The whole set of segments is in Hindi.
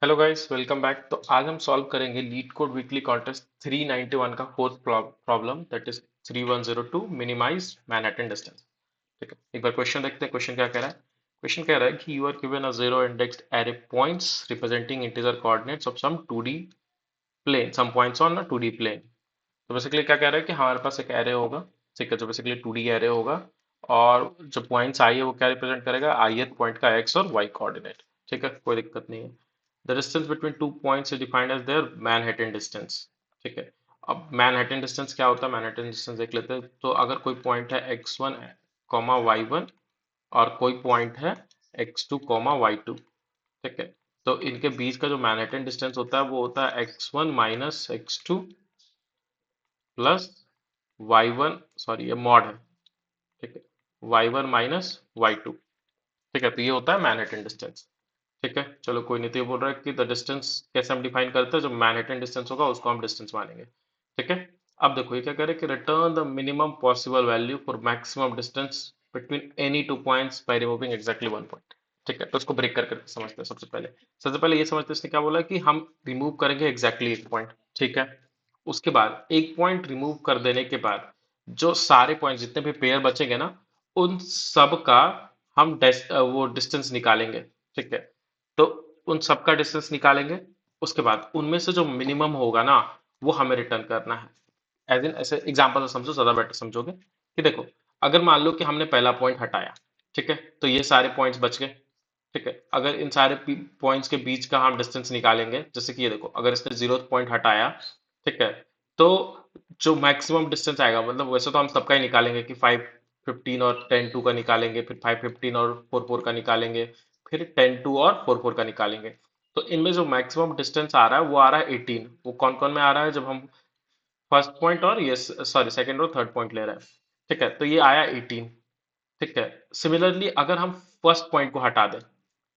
Hello guys, welcome back. तो आज हम सॉल्व करेंगे लीड कोड वीकली कॉन्टेस्ट 391 का fourth problem, that is 3102 minimise Manhattan distance. ठीक है, एक बार क्वेश्चन देखते हैं। क्वेश्चन क्या कह रहा है? क्वेश्चन कह रहा है कि you are given a zero indexed array points representing integer coordinates of some 2D plane, some points on a 2D plane. तो बेसिकली क्या कह रहा है कि हमारे पास एक एरे होगा। ठीक है, जो बेसिकली 2D एरे होगा, और जो पॉइंट्स आई है वो क्या रिप्रेजेंट करेगा? ith पॉइंट का x और y कोऑर्डिनेट। ठीक है, कोई दिक्कत नहीं है। The distance between two points is defined as their Manhattan distance. ठीक है, अब मैनहट्टन डिस्टेंस क्या होता है? मैनहट्टन डिस्टेंस देख लेते हैं। तो अगर कोई पॉइंट है x1 कॉमा y1, और कोई पॉइंट है x2 कॉमा y2। ठीक है, तो इनके बीच का जो मैनहट्टन डिस्टेंस होता है वो होता है x1 minus x2 plus y1, sorry ये मॉड है। ठीक है, y1 माइनस y2। ठीक है, तो ये होता है मैनहट्टन डिस्टेंस। ठीक है, चलो कोई नहीं। तो ये बोल रहा है कि द डिस्टेंस कैसे हम डिफाइन करते हैं? जो मैनहट्टन डिस्टेंस होगा उसको हम डिस्टेंस मानेंगे। ठीक है, अब देखो ये क्या कह रहे हैं कि return the minimum possible value for maximum distance between any two points by removing exactly one point. ठीक है, तो उसको ब्रेक करके समझते हैं। सबसे पहले ये समझते हैं इसने क्या बोला, कि हम रिमूव करेंगे एग्जैक्टली एक पॉइंट। ठीक है, उसके बाद एक पॉइंट रिमूव कर देने के बाद जो सारे पॉइंट जितने भी पेयर बचेंगे ना, उन सब का हम वो डिस्टेंस निकालेंगे। ठीक है, तो उन सब का डिस्टेंस निकालेंगे। उसके बाद उनमें से जो मिनिमम होगा ना, वो हमें रिटर्न करना है। एज इन ऐसे एग्जांपल से समझो, ज्यादा बेटर समझोगे। कि देखो, अगर मान लो कि हमने पहला पॉइंट हटाया, ठीक है, तो ये सारे पॉइंट्स बच गए। ठीक है, अगर इन सारे पॉइंट्स के बीच का हम डिस्टेंस निकालेंगे, जैसे कि ये देखो, अगर इसने जीरो पॉइंट हटाया, ठीक है, तो जो मैक्सिमम डिस्टेंस आएगा, मतलब वैसे तो हम सबका ही निकालेंगे कि 515 और 10 2 का निकालेंगे, फिर 515 और 4 4 का निकालेंगे, फिर 10 2 और 4 4 का निकालेंगे। तो इनमें जो मैक्सिमम डिस्टेंस आ रहा है वो आ रहा है 18। वो कौन कौन में आ रहा है? जब हम फर्स्ट पॉइंट और ये सॉरी सेकंड और थर्ड पॉइंट ले रहे हैं। ठीक है, तो ये आया 18। ठीक है, सिमिलरली अगर हम फर्स्ट पॉइंट को हटा दें,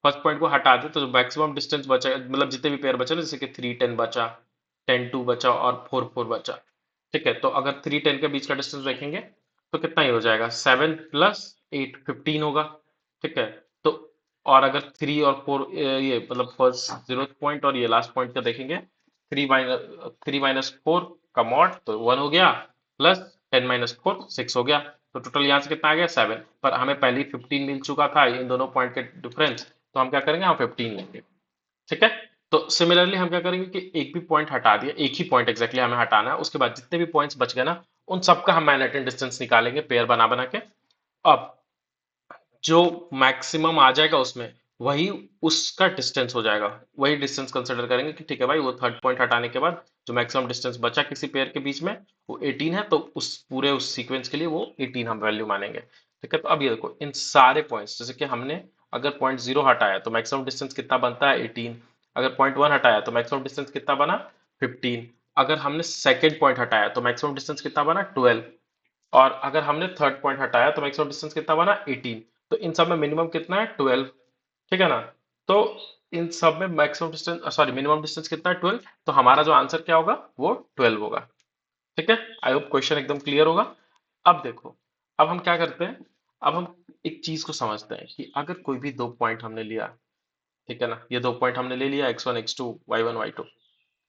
फर्स्ट पॉइंट को हटा दें, तो जो मैक्सिमम डिस्टेंस बचा, मतलब जितने भी पेयर बचे ना, जैसे कि 3 10 बचा, 10 2 बचा और 4 4 बचा। ठीक है, तो अगर 3 10 के बीच का डिस्टेंस देखेंगे तो कितना ही हो जाएगा? 7 + 8 15 होगा। ठीक है, तो और अगर 3 और 4, ये मतलब फर्स्ट जीरो पॉइंट और ये लास्ट पॉइंट का देखेंगे, 3 - 4 का मॉड तो 1 हो गया, प्लस 10 - 4 6 हो गया। तो टोटल यहाँ से कितना आ गया? 7। पर हमें पहले ही 15 मिल चुका था इन दोनों पॉइंट के डिफरेंस, तो हम क्या करेंगे? हम 15 लेंगे। ठीक है, तो सिमिलरली हम क्या करेंगे कि एक भी पॉइंट हटा दिया, एक ही पॉइंट एग्जैक्टली हमें हटाना है, उसके बाद जितने भी पॉइंट्स बच गए ना, उन सबका हम मैनहट्टन डिस्टेंस निकालेंगे पेयर बना बना के। अब जो मैक्सिमम आ जाएगा उसमें, वही उसका डिस्टेंस हो जाएगा। वही डिस्टेंस कंसिडर करेंगे कि ठीक है भाई, वो थर्ड पॉइंट हटाने के बाद जो मैक्सिमम डिस्टेंस बचा किसी पेयर के बीच में, वो 18 है, तो उस पूरे उस सीक्वेंस के लिए वो 18 हम वैल्यू मानेंगे। ठीक है, तो अब ये देखो, इन सारे पॉइंट्स, जैसे कि हमने अगर पॉइंट जीरो हटाया तो मैक्सिमम डिस्टेंस कितना बनता है? 18। अगर पॉइंट वन हटाया तो मैक्सिमम डिस्टेंस कितना बना? 15। अगर हमने सेकेंड पॉइंट हटाया तो मैक्सिमम डिस्टेंस कितना बना? 12। और अगर हमने थर्ड पॉइंट हटाया तो मैक्सिमम डिस्टेंस कितना बना? 18। तो इन सब में मिनिमम कितना है? 12। ठीक है ना? तो इन सब में maximum distance, sorry, minimum distance कितना है? 12। तो हमारा जो आंसर क्या होगा? वो 12 होगा। ठीक है, आई होप क्वेश्चन एकदम क्लियर होगा। अब देखो, अब हम क्या करते हैं? अब हम एक चीज को समझते हैं कि अगर कोई भी दो पॉइंट हमने लिया, ठीक है ना, ये दो पॉइंट हमने ले लिया, x1 x2, y1 y2।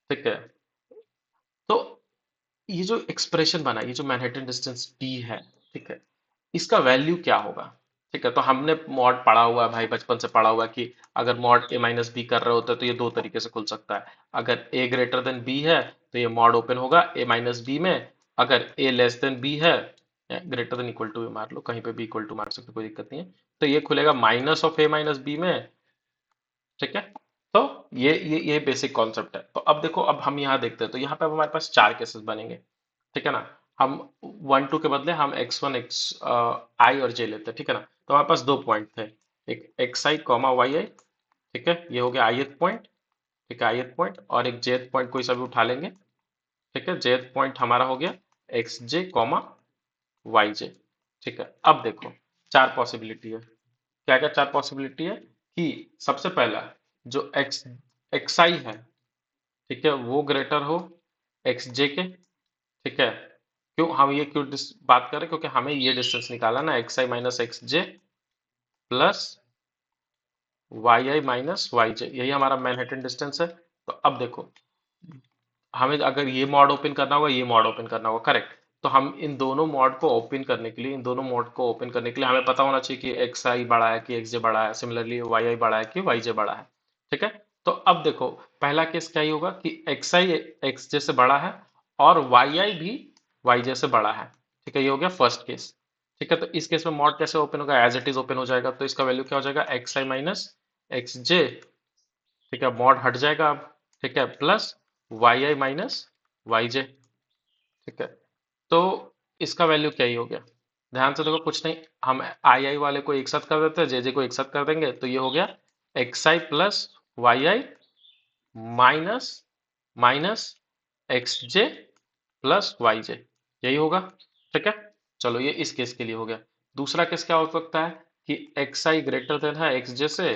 ठीक है, तो ये जो एक्सप्रेशन बना, ये जो मैनहट्टन डिस्टेंस d है, ठीक है, इसका वैल्यू क्या होगा? ठीक है, तो हमने मॉड पढ़ा हुआ है भाई, बचपन से पढ़ा हुआ है कि अगर मॉड a माइनस बी कर रहे होते हैं तो ये दो तरीके से खुल सकता है। अगर a ग्रेटर देन b है तो ये मॉड ओपन होगा a माइनस बी में। अगर a लेस देन b है, ग्रेटर देन इक्वल टू मार लो, कहीं पे भी इक्वल टू मार सकते हो, कोई दिक्कत नहीं है। तो ये खुलेगा minus of a minus b में। ठीक है, तो ये बेसिक कॉन्सेप्ट है। तो अब देखो, अब हम यहाँ देखते हैं तो यहाँ पे अब हमारे पास चार केसेस बनेंगे। ठीक है ना? हम 1 2 के बदले हम x1 x आई और j लेते हैं। ठीक है ना? तो हमारे पास दो पॉइंट थे, एक x I comma Y i. ठीक है, ये हो गया ith पॉइंट। ठीक है, ith पॉइंट, और एक jth पॉइंट कोई सा भी उठा लेंगे। ठीक है, jth पॉइंट हमारा हो गया एक्स जे कॉमा वाई जे। ठीक है, अब देखो, चार पॉसिबिलिटी है। क्या क्या चार पॉसिबिलिटी है? कि सबसे पहला, जो एक्स आई है, ठीक है, वो ग्रेटर हो एक्स जे के। ठीक है, क्यों हम ये क्यों बात कर रहे हैं? क्योंकि हमें ये डिस्टेंस निकाला ना, एक्स आई minus X j plus y आई माइनस वाई जे, यही हमारा मैनहट्टन डिस्टेंस है। तो अब देखो, हमें अगर ये मॉड ओपन करना होगा, ये मॉड ओपन करना होगा, करेक्ट। तो हम इन दोनों मॉड को ओपन करने के लिए, इन दोनों मॉड को ओपन करने के लिए हमें पता होना चाहिए कि एक्स आई बड़ा है कि एक्स जे बड़ा है, सिमिलरली वाई आई बड़ा है कि वाई जे बड़ा है। ठीक है। तो अब देखो, पहला केस क्या ही होगा कि एक्स आई एक्स जे से बड़ा है और वाई आई भी वाई जे से बड़ा है। ठीक है, ये हो गया फर्स्ट केस। ठीक है, तो इस केस में मॉड कैसे ओपन होगा, एज इट इज ओपन हो जाएगा। तो इसका वैल्यू क्या हो जाएगा, एक्स आई माइनस एक्स जे। ठीक है, मॉड हट जाएगा अब। ठीक है, प्लस वाई आई माइनस वाई जे। ठीक है, तो इसका वैल्यू क्या ही हो गया, ध्यान से देखो, कुछ नहीं, हम आई आई वाले को एक साथ कर देते हैं, जे जे को एक साथ कर देंगे, तो ये हो गया x i plus y I minus minus X j plus y जे, यही होगा। ठीक है, चलो ये इस केस के लिए हो गया। दूसरा केस क्या हो सकता है कि एक्स आई ग्रेटर देन है एक्स जे से,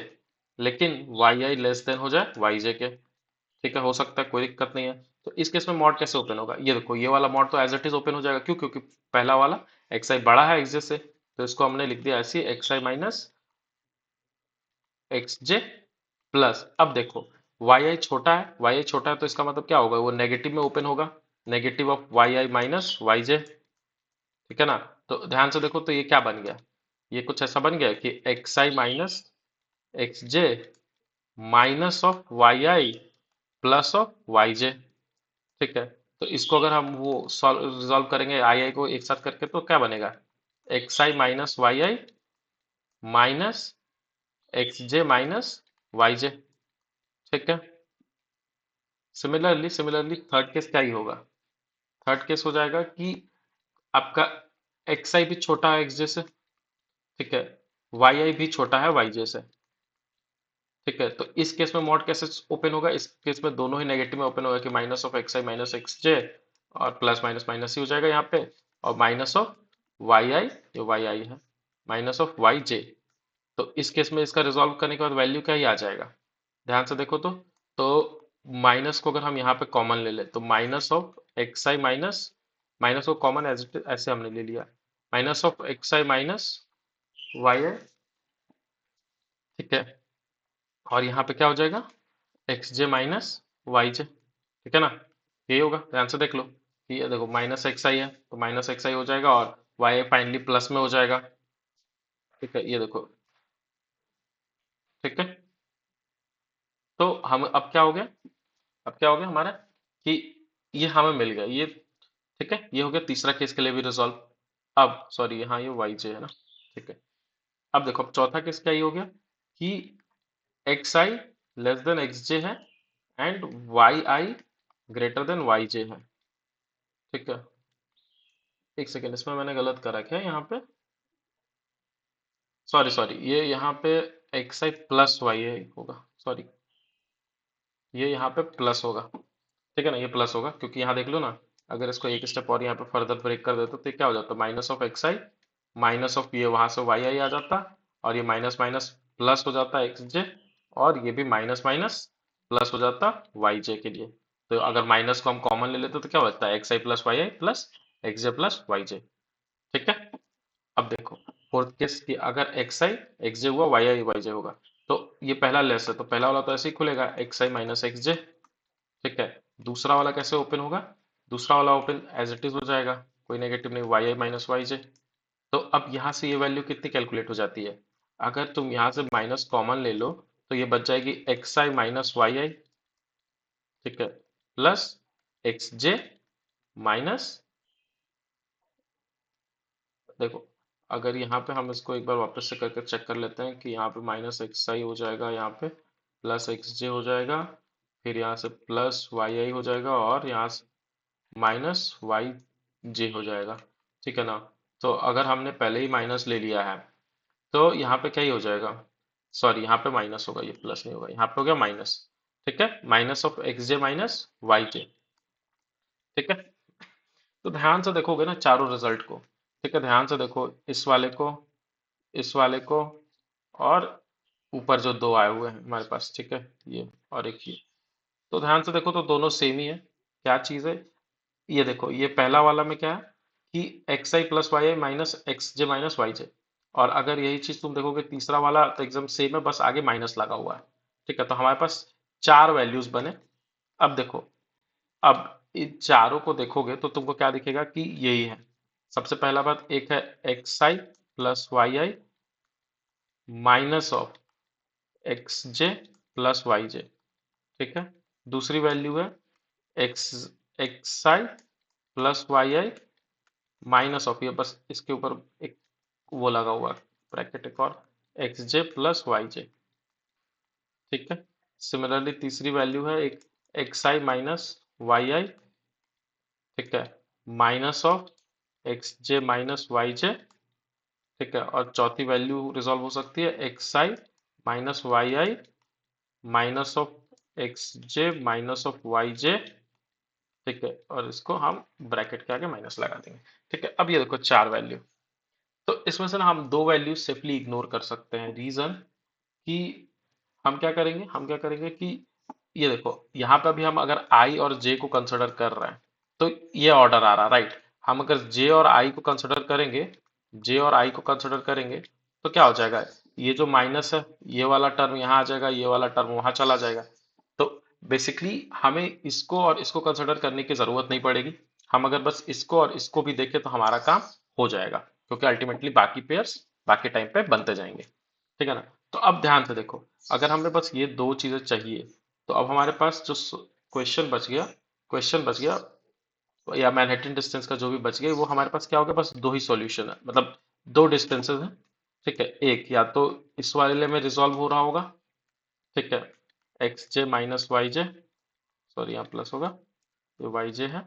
लेकिन वाई आई लेस देन हो जाए वाई जे के। ठीक है, हो सकता है, कोई दिक्कत नहीं है। तो इस केस में मॉड कैसे ओपन होगा, ये देखो, ये वाला मॉड तो एज इट इज ओपन हो जाएगा, क्यों, क्योंकि पहला वाला एक्स आई बड़ा है एक्स जे से, तो इसको हमने लिख दिया ऐसे, एक्स आई माइनस एक्स जे प्लस, अब देखो वाई आई छोटा है, वाई आई छोटा है, तो इसका मतलब क्या होगा, वो नेगेटिव में ओपन होगा, negative of Y I minus Y जे। ठीक है ना। तो ध्यान से देखो, तो ये क्या बन गया, ये कुछ ऐसा बन गया कि x I minus X J minus of Y I plus of Y जे। ठीक है, तो इसको अगर हम वो रिजॉल्व करेंगे आई आई को एक साथ करके, तो क्या बनेगा, एक्स आई माइनस वाई आई माइनस एक्स जे माइनस वाई जे। ठीक है, सिमिलरली सिमिलरली थर्ड केस क्या ही होगा, थर्ड केस हो जाएगा कि आपका एक्स आई भी छोटा है एक्स जे से। ठीक है, वाई आई भी छोटा है वाई जे से। ठीक है, तो इस केस में मॉड कैसे ओपन होगा, इस केस में दोनों ही नेगेटिव में ओपन होगा कि minus of x I minus X J, और प्लस माइनस माइनस ही हो जाएगा यहाँ पे, और माइनस ऑफ वाई आई, ये वाई आई है, माइनस ऑफ वाई जे। तो इस केस में इसका रिजॉल्व करने के बाद वैल्यू क्या ही आ जाएगा, ध्यान से देखो तो माइनस को अगर हम यहाँ पे कॉमन ले ले, तो minus of x I minus, minus को कॉमन ऐसे हमने ले लिया, minus of x I minus y i. ठीक है, और यहाँ पे क्या हो जाएगा, एक्स जे माइनस वाई जे। ठीक है ना, यही होगा, ध्यान से देख लो, ये देखो माइनस एक्स आई है, तो माइनस एक्स आई हो जाएगा, और वाई फाइनली प्लस में हो जाएगा। ठीक है, ये देखो। ठीक है, तो हम अब क्या हो गया, अब क्या हो गया हमारा कि ये हमें मिल गया ये। ठीक है, ये हो गया तीसरा केस के लिए भी रिजॉल्व। अब सॉरी, हाँ ये वाई जे है ना। ठीक है, अब देखो, अब चौथा केस क्या ये हो गया कि x i less than x j है and y i greater than y j है। ठीक है, एक सेकेंड, इसमें मैंने गलत करा क्या यहाँ पे, सॉरी सॉरी, ये यहाँ पे एक्स आई प्लस वाई आई होगा, सॉरी, ये यहाँ पे प्लस होगा। ठीक है ना, ये प्लस होगा, क्योंकि यहाँ देख लो ना, अगर इसको एक स्टेप और यहाँ पे फर्दर ब्रेक कर देते तो ये क्या हो जाता, minus of x I minus of, ये वहां से वाई आई आ जाता, और ये माइनस माइनस प्लस हो जाता एक्स जे, और ये भी माइनस माइनस प्लस हो जाता वाई जे के लिए। तो अगर माइनस को हम कॉमन ले लेते तो क्या होता है, x i plus y I plus x j plus y जे। ठीक है, अब देखो, फोर्थ केस की अगर एक्स आई एक्स जे हुआ, वाई आई वाई जे होगा, तो ये पहला लेस है, तो पहला वाला तो ऐसे ही खुलेगा, एक्स आई माइनस एक्स जे। ठीक है, दूसरा वाला कैसे ओपन होगा, दूसरा वाला ओपन एज इट इज हो जाएगा, कोई नेगेटिव नहीं, वाई आई माइनस वाई जे। तो अब यहाँ से ये वैल्यू कितनी कैलकुलेट हो जाती है, अगर तुम यहाँ से माइनस कॉमन ले लो, तो ये बच जाएगी x I minus y i. ठीक है, प्लस एक्स जे माइनस, देखो, अगर यहाँ पे हम इसको एक बार वापस से करके चेक कर लेते हैं कि यहाँ पे माइनस एक्स आई हो जाएगा, यहाँ पे प्लस एक्स जे हो जाएगा, फिर यहाँ से प्लस वाई आई हो जाएगा, और यहाँ से माइनस वाई जे हो जाएगा। ठीक है ना, तो अगर हमने पहले ही माइनस ले लिया है, तो यहाँ पे क्या ही हो जाएगा, सॉरी यहाँ पे माइनस होगा, ये प्लस नहीं होगा, यहाँ पे हो गया माइनस। ठीक है, minus of x J minus Y जे। ठीक है, तो ध्यान से देखोगे ना चारों रिजल्ट को। ठीक है, ध्यान से देखो, इस वाले को, इस वाले को, और ऊपर जो दो आए हुए हैं हमारे पास, ठीक है, ये और एक ये, तो ध्यान से देखो तो दोनों सेम ही है। क्या चीज है, ये देखो, ये पहला वाला में क्या है कि x i plus y I minus X J minus Y जे, और अगर यही चीज तुम देखोगे तीसरा वाला तो एकदम सेम है, बस आगे माइनस लगा हुआ है। ठीक है, तो हमारे पास चार वैल्यूज बने। अब देखो, अब इन चारों को देखोगे तो तुमको क्या दिखेगा कि यही है। सबसे पहला बात एक है x i plus y I minus of x j plus y जे। ठीक है, दूसरी वैल्यू है x x i plus y I minus of, ये बस इसके ऊपर एक वो लगा हुआ है ब्रैकेट, एक और एक्स जे प्लस वाई जे। ठीक है, सिमिलरली तीसरी वैल्यू है एक x I minus y i. ठीक है, minus of x J minus Y जे। ठीक है, और चौथी वैल्यू रिजॉल्व हो सकती है x I minus y I minus of x J minus of Y जे। ठीक है, और इसको हम ब्रैकेट के आगे माइनस लगा देंगे। ठीक है, अब ये देखो चार वैल्यू, तो इसमें से ना हम दो वैल्यू सेफली इग्नोर कर सकते हैं। रीजन कि हम क्या करेंगे कि ये देखो यहाँ पे अभी हम अगर आई और जे को कंसिडर कर रहे हैं तो ये ऑर्डर आ रहा है, राइट। हम अगर जे और आई को कंसिडर करेंगे, जे और आई को कंसिडर करेंगे तो क्या हो जाएगा, ये जो माइनस है ये वाला टर्म यहाँ आ जाएगा, ये वाला टर्म वहां चला जाएगा। तो बेसिकली हमें इसको और इसको कंसिडर करने की जरूरत नहीं पड़ेगी। हम अगर बस इसको और इसको भी देखें तो हमारा काम हो जाएगा, क्योंकि अल्टीमेटली बाकी पेयर्स बाकी टाइम पे बनते जाएंगे। ठीक है ना। तो अब ध्यान से देखो, अगर हमें बस ये दो चीजें चाहिए तो अब हमारे पास जो क्वेश्चन बच गया या मैनहट्टन डिस्टेंस का जो भी बच गया वो हमारे पास क्या हो गया, बस दो ही सॉल्यूशन है, मतलब दो डिस्टेंसेस हैं। ठीक है, एक या तो इस वाले में रिजॉल्व हो रहा होगा। ठीक है, एक्स जे माइनस वाई जे, सॉरी यहाँ प्लस होगा, ये वाई जे है।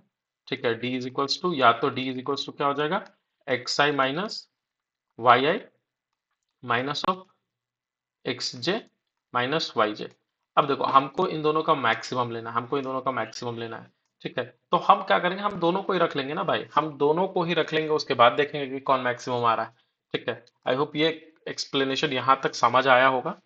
ठीक है, डी इज इक्वल्स टू, या तो डी इज इक्वल्स टू क्या हो जाएगा, x I minus y I minus of x J minus Y j. अब देखो हमको इन दोनों का मैक्सिमम लेना है, हमको इन दोनों का मैक्सिमम लेना है। ठीक है, तो हम क्या करेंगे, हम दोनों को ही रख लेंगे ना भाई, हम दोनों को ही रख लेंगे, उसके बाद देखेंगे कि कौन मैक्सिमम आ रहा है। ठीक है, आई होप ये एक्सप्लेनेशन यहाँ तक समझ आया होगा।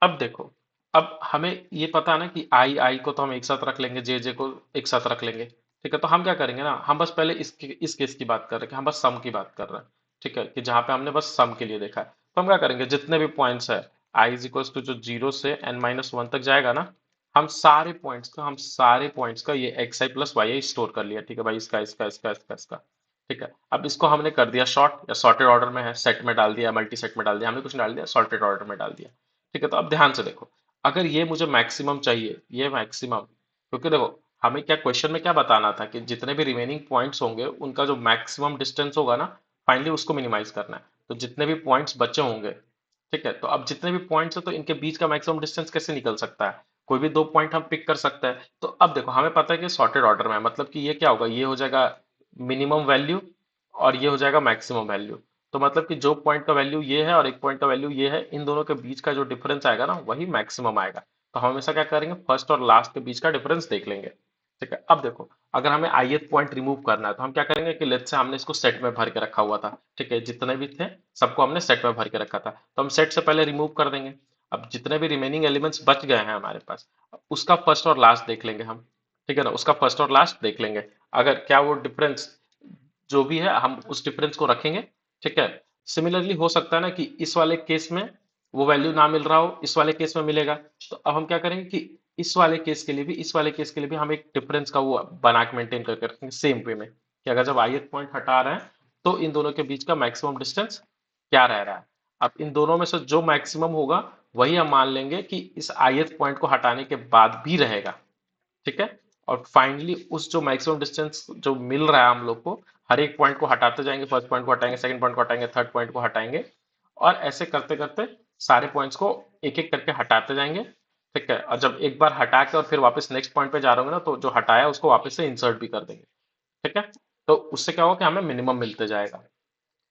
अब देखो, अब हमें ये पता है ना कि आई आई को तो हम एक साथ रख लेंगे, जे को एक साथ रख लेंगे। ठीक है, तो हम क्या करेंगे ना, हम बस पहले इस केस की बात कर रहे हैं कि हम बस सम की बात कर रहे हैं। ठीक है, कि जहां पे हमने बस सम के लिए देखा है, तो हम क्या करेंगे, जितने भी पॉइंट्स है आई इज इक्वल्स टू जो 0 से n-1 तक जाएगा ना, हम सारे पॉइंट्स का ये x i plus y I store कर लिया। ठीक है भाई, इसका इसका इसका इसका इसका। ठीक है, अब इसको हमने कर दिया शॉर्ट या सॉर्टेड ऑर्डर में है, सेट में डाल दिया, मल्टी सेट में डाल दिया, हमने कुछ नहीं डाल दिया, सॉर्टेड ऑर्डर में डाल दिया। ठीक है, तो अब ध्यान से देखो, अगर ये मुझे मैक्सिमम चाहिए, ये मैक्सिमम, क्योंकि देखो हमें क्या क्वेश्चन में क्या बताना था कि जितने भी रिमेनिंग पॉइंट्स होंगे उनका जो मैक्सिमम डिस्टेंस होगा ना, फाइनली उसको मिनिमाइज करना है। तो जितने भी पॉइंट्स बचे होंगे, ठीक है, तो अब जितने भी पॉइंट्स है तो इनके बीच का मैक्सिमम डिस्टेंस कैसे निकल सकता है, कोई भी दो पॉइंट हम पिक कर सकते हैं। तो अब देखो हमें पता है कि सॉर्टेड ऑर्डर में है, मतलब कि ये क्या होगा, ये हो जाएगा मिनिमम वैल्यू और ये हो जाएगा मैक्सिमम वैल्यू। तो मतलब कि जो पॉइंट का वैल्यू ये है और एक पॉइंट का वैल्यू ये है, इन दोनों के बीच का जो डिफरेंस आएगा ना वही मैक्सिमम आएगा। तो हम हमेशा क्या करेंगे, फर्स्ट और लास्ट के बीच का डिफरेंस देख लेंगे। ठीक है, अब देखो अगर हमें ith पॉइंट रिमूव करना है तो हम क्या करेंगे कि लेट्स से हमने इसको सेट में भर के रखा हुआ था। ठीक है, जितने भी थे सबको हमने सेट में भर के रखा था, तो हम सेट से पहले रिमूव कर देंगे। अब जितने भी रिमेनिंग एलिमेंट्स बच गए हैं हमारे पास, उसका फर्स्ट और लास्ट देख लेंगे हम। ठीक है ना, उसका फर्स्ट और लास्ट देख लेंगे, अगर क्या वो डिफरेंस जो भी है हम उस डिफरेंस को रखेंगे। ठीक है, सिमिलरली हो सकता है ना कि इस वाले केस में वो वैल्यू ना मिल रहा हो, इस वाले केस में मिलेगा। तो अब हम क्या करेंगे कि इस वाले केस के लिए भी, इस वाले केस के लिए भी हम एक डिफरेंस का वो बना के मेंटेन करके रखेंगे सेम वे में, कि अगर जब ith पॉइंट हटा रहे हैं तो इन दोनों के बीच का मैक्सिमम डिस्टेंस क्या रह रहा है। अब इन दोनों में से जो मैक्सिमम होगा वही हम मान लेंगे कि इस ith पॉइंट को हटाने के बाद भी रहेगा। ठीक है, और फाइनली उस जो मैक्सिमम डिस्टेंस जो मिल रहा है हम लोग को, हर एक पॉइंट को हटाते जाएंगे, फर्स्ट पॉइंट को हटाएंगे, सेकंड पॉइंट को हटाएंगे, थर्ड पॉइंट को हटाएंगे, और ऐसे करते करते सारे पॉइंट्स को एक एक करके हटाते जाएंगे। ठीक है, और जब एक बार हटा के और फिर वापस नेक्स्ट पॉइंट पे जा रहे होंगे ना, तो जो हटाया उसको वापस से इंसर्ट भी कर देंगे। ठीक है, तो उससे क्या होगा कि हमें मिनिमम मिलते जाएगा,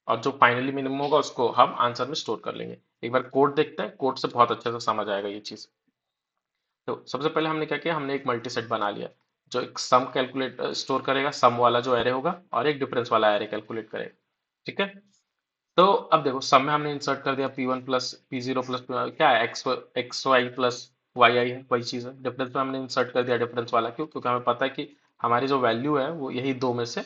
और जो फाइनली मिनिमम होगा उसको हम आंसर में स्टोर कर लेंगे। एक बार कोड देखते हैं, कोड से बहुत अच्छे से समझ आएगा ये चीज। तो सबसे पहले हमने क्या किया, हमने एक मल्टी सेट बना लिया जो एक सम कैलकुलेट स्टोर करेगा, सम वाला जो एरे होगा, और एक डिफरेंस वाला एरे कैलकुलेट करेगा। ठीक है, तो अब देखो सम में हमने इंसर्ट कर दिया p1 प्लस p0 प्लस क्या है, एक्स वाई प्लस वाई आई है, वही चीज है। डिफरेंस में हमने इंसर्ट कर दिया डिफरेंस वाला, क्यों, क्योंकि हमें पता है कि हमारी जो वैल्यू है वो यही दो में से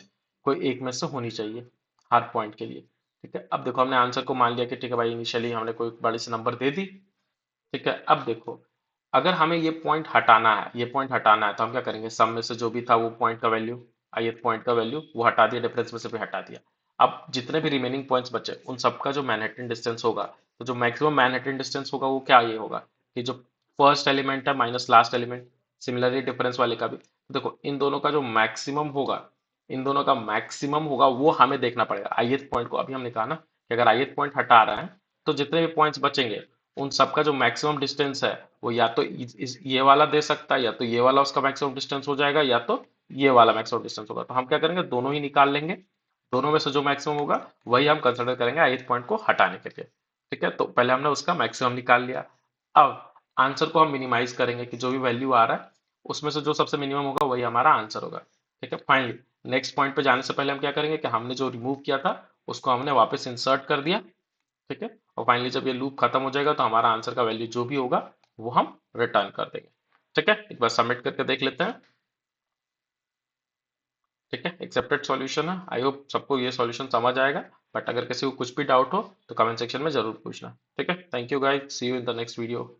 कोई एक में से होनी चाहिए हर पॉइंट के लिए। ठीक है, अब देखो हमने आंसर को मान लिया कि ठीक है भाई, इनिशियली हमने कोई बड़ी सी नंबर दे दी। ठीक है, अब देखो अगर हमें ये पॉइंट हटाना है, ये पॉइंट हटाना है, तो हम क्या करेंगे, सम में से जो भी था वो पॉइंट का वैल्यू, ith पॉइंट का वैल्यू वो हटा दिया, डिफरेंस में से भी हटा दिया। अब जितने भी रिमेनिंग पॉइंट्स बचे उन सबका जो मैनहट्टन डिस्टेंस होगा, तो जो मैक्सिमम मैनहट्टन डिस्टेंस होगा वो क्या ये होगा कि जो फर्स्ट एलिमेंट है minus last element, similarly difference वाले का भी। तो देखो इन दोनों का जो मैक्सिमम होगा, इन दोनों का मैक्सिमम होगा वो हमें देखना पड़ेगा। ith पॉइंट को अभी हमने कहा ना कि अगर ith पॉइंट हटा रहा है तो जितने भी पॉइंट्स बचेंगे उन सबका जो मैक्सिमम डिस्टेंस है वो या तो ये वाला दे सकता है, या तो ये वाला उसका मैक्सिमम डिस्टेंस हो जाएगा, या तो ये वाला मैक्सिमम डिस्टेंस होगा। तो हम क्या करेंगे, दोनों ही निकाल लेंगे, दोनों में से जो मैक्सिमम होगा वही हम कंसिडर करेंगे ith पॉइंट को हटाने के लिए। ठीक है, तो पहले हमने उसका मैक्सिमम निकाल लिया। अब आंसर को हम मिनिमाइज करेंगे कि जो भी वैल्यू आ रहा है उसमें से जो सबसे मिनिमम होगा वही हमारा आंसर होगा। ठीक है, फाइनली नेक्स्ट पॉइंट पे जाने से पहले हम क्या करेंगे कि हमने जो रिमूव किया था उसको हमने वापस इंसर्ट कर दिया। ठीक है, और फाइनली जब ये लूप खत्म हो जाएगा तो हमारा आंसर का वैल्यू जो भी होगा वो हम रिटर्न कर देंगे। ठीक है, एक बार सबमिट करके देख लेते हैं। ठीक है, एक्सेप्टेड सॉल्यूशन है। आई होप सबको ये सॉल्यूशन समझ आएगा, बट अगर किसी को कुछ भी डाउट हो तो कमेंट सेक्शन में जरूर पूछना। ठीक है, thank you guys, see you in the next video.